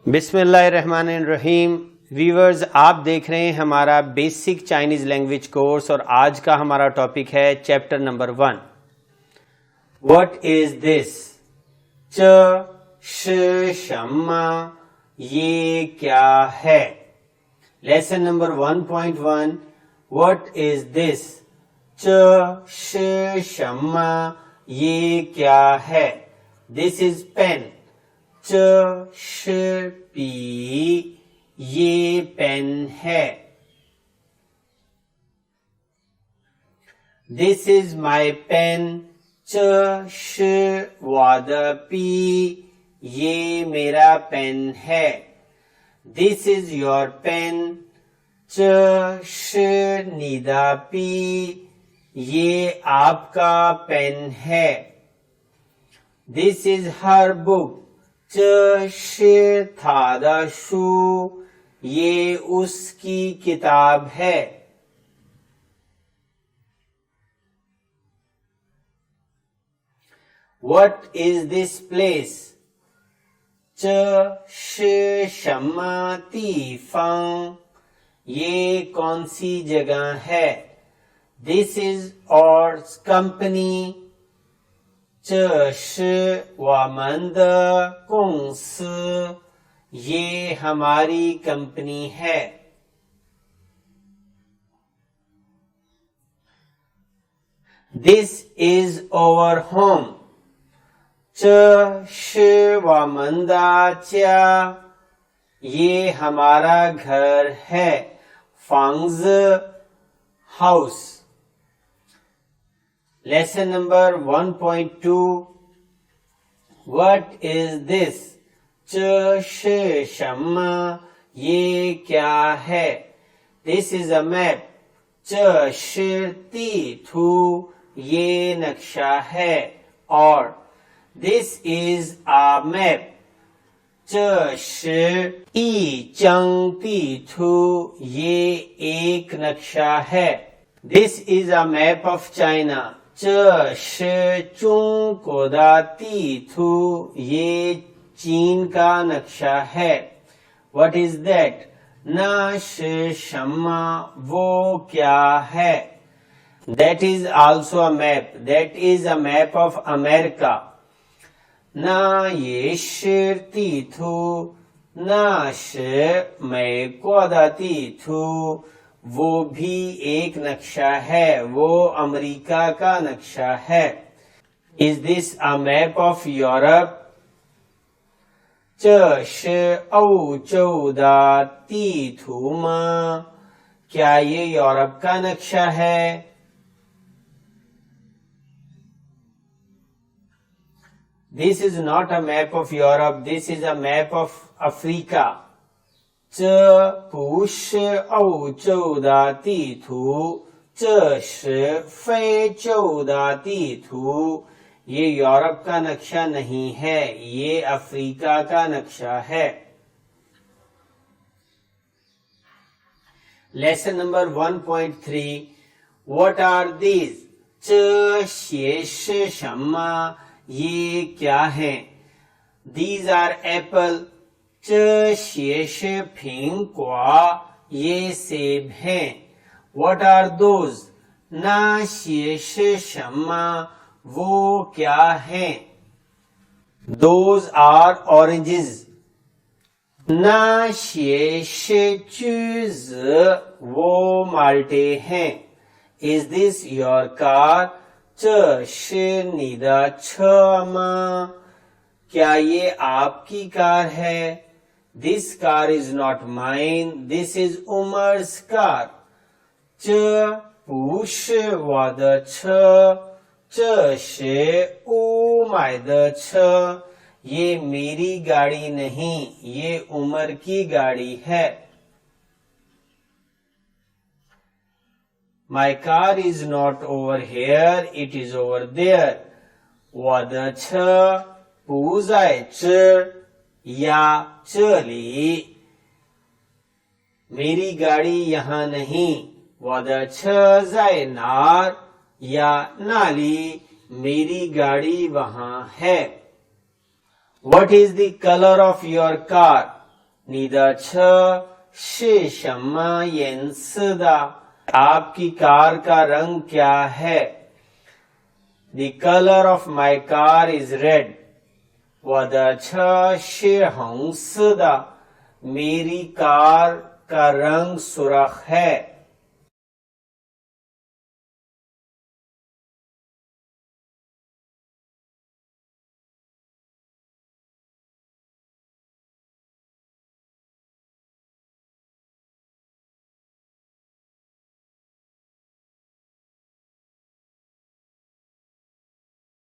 बिस्मिल्लाहिर्रहमानिर्रहीम। व्यूअर्स, आप देख रहे हैं हमारा बेसिक चाइनीज लैंग्वेज कोर्स और आज का हमारा टॉपिक है chapter number 1। What is this? च श शम्मा, ये क्या है? Lesson number 1.1। What is this? च श शम्मा, ये क्या है? This is pen. च श पी, ये पेन है। This is my pen. च श वाद पी, ये मेरा पेन है। This is your pen. च श निदा पी, ये आपका पेन है। This is her book. च श था द शू, ये उसकी किताब है। What is this place? च श शम्मा ती फंग, ये कौन सी जगह है? This is our company। च श वामन द公司， ये हमारी कंपनी है। This is our home। च श वामन द च्या, ये हमारा घर है। फांग्स house. Lesson number 1.2। What is this? च श शम्मा, ये क्या है? This is a map। च श ती थू, ये नक्शा है। और This is a map। च श ई चंग ती थू, ये एक नक्शा है। This is a map of China। च श चुंग कोदा ती थू, ये चीन का नक्शा है। What is that? न श शम्मा, वो क्या है? That is also a map। That is a map of America। न ये श ती थू, न श मैं कोदा ती थू, वो भी एक नक्शा है, वो अमेरिका का नक्शा है। Is this a map of Europe? च श औ चौदा ती थू मा, क्या ये यूरोप का नक्शा है? This is not a map of Europe। This is a map of Africa। च पुष औ चौदा ती थू, च श फे चौदा ती थू, ये यूरोप का नक्शा नहीं है, ये अफ्रीका का नक्शा है। Lesson number 1.3। What are these? च शे श शम्मा, ये क्या है? These are apple। च शे श फिंग क्वा, ये सेब हैं। What are those? न शे श शम्मा, वो क्या हैं? Those are oranges। न शे श चूज, वो माल्टे हैं। Is this your car? च श निदा छ मा, क्या ये आपकी कार है? This car is not mine। This is Umar's car। च पुष वाद छ, च श उ मायद छ, ये मेरी गाड़ी नहीं, ये उमर की गाड़ी है। My car is not over here। It is over there। वाद छ पूजाय च, या चली, मेरी गाड़ी यहां नहीं। वाद छ जाय नार, या नाली, मेरी गाड़ी वहां है। What is the color of your car? 你的车是什么颜色的 आपकी कार का रंग क्या है? The color of my car is red. 我的车是红色的 मेरी कार का रंग सुर्ख है